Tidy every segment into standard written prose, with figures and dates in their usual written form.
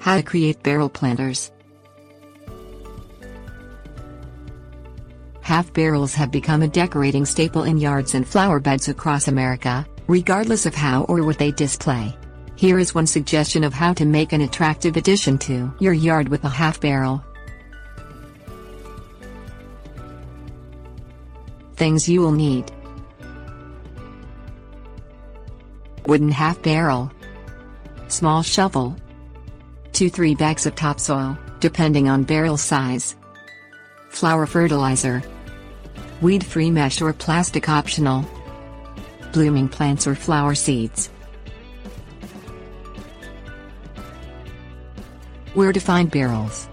How to create barrel planters. Half barrels have become a decorating staple in yards and flower beds across America, regardless of how or what they display. Here is one suggestion of how to make an attractive addition to your yard with a half barrel. Things you will need: wooden half barrel, small shovel, 2-3 bags of topsoil, depending on barrel size, flower fertilizer, weed-free mesh or plastic optional, blooming plants or flower seeds. Where to find barrels.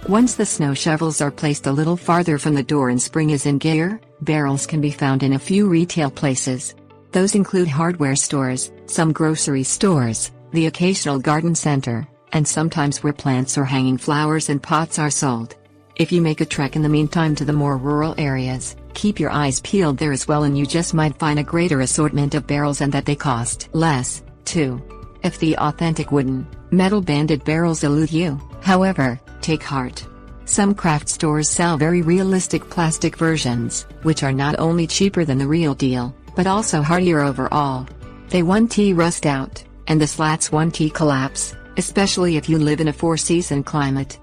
Once the snow shovels are placed a little farther from the door and spring is in gear, barrels can be found in a few retail places. Those include hardware stores, some grocery stores, the occasional garden center, and sometimes where plants or hanging flowers and pots are sold. If you make a trek in the meantime to the more rural areas, keep your eyes peeled there as well, and you just might find a greater assortment of barrels and that they cost less, too. If the authentic wooden, metal-banded barrels elude you, however, take heart. Some craft stores sell very realistic plastic versions, which are not only cheaper than the real deal, but also hardier overall. They 1T rust out, and the slats 1T collapse, especially if you live in a four-season climate.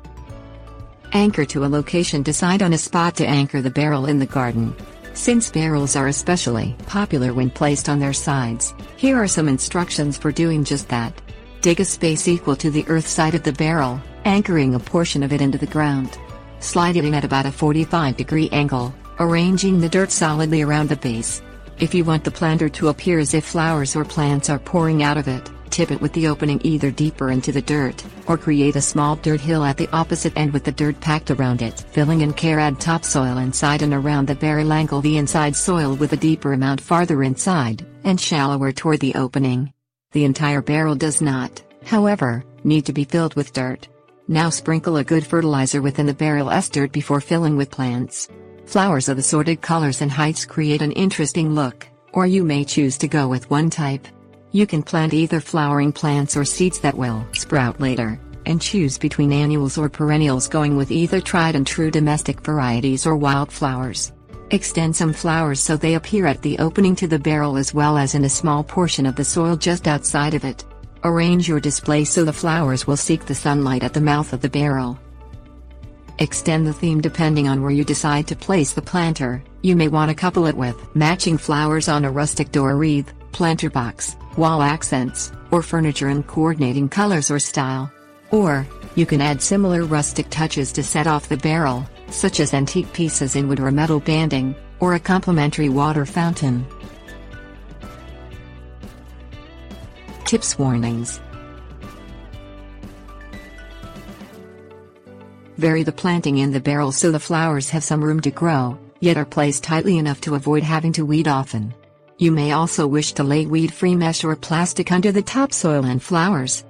Anchor to a location. Decide on a spot to anchor the barrel in the garden. Since barrels are especially popular when placed on their sides, here are some instructions for doing just that. Dig a space equal to the earth side of the barrel, anchoring a portion of it into the ground. Slide it in at about a 45-degree angle, arranging the dirt solidly around the base. If you want the planter to appear as if flowers or plants are pouring out of it, tip it with the opening either deeper into the dirt, or create a small dirt hill at the opposite end with the dirt packed around it. Filling in care, add topsoil inside and around the barrel. Angle the inside soil with a deeper amount farther inside, and shallower toward the opening. The entire barrel does not, however, need to be filled with dirt. Now sprinkle a good fertilizer within the barrel's dirt before filling with plants. Flowers of assorted colors and heights create an interesting look, or you may choose to go with one type. You can plant either flowering plants or seeds that will sprout later, and choose between annuals or perennials, going with either tried and true domestic varieties or wildflowers. Extend some flowers so they appear at the opening to the barrel as well as in a small portion of the soil just outside of it. Arrange your display so the flowers will seek the sunlight at the mouth of the barrel. Extend the theme depending on where you decide to place the planter. You may want to couple it with matching flowers on a rustic door wreath, planter box, wall accents, or furniture in coordinating colors or style. Or, you can add similar rustic touches to set off the barrel, such as antique pieces in wood or metal banding, or a complimentary water fountain. Tips. Warnings. Vary the planting in the barrel so the flowers have some room to grow, yet are placed tightly enough to avoid having to weed often. You may also wish to lay weed-free mesh or plastic under the topsoil and flowers,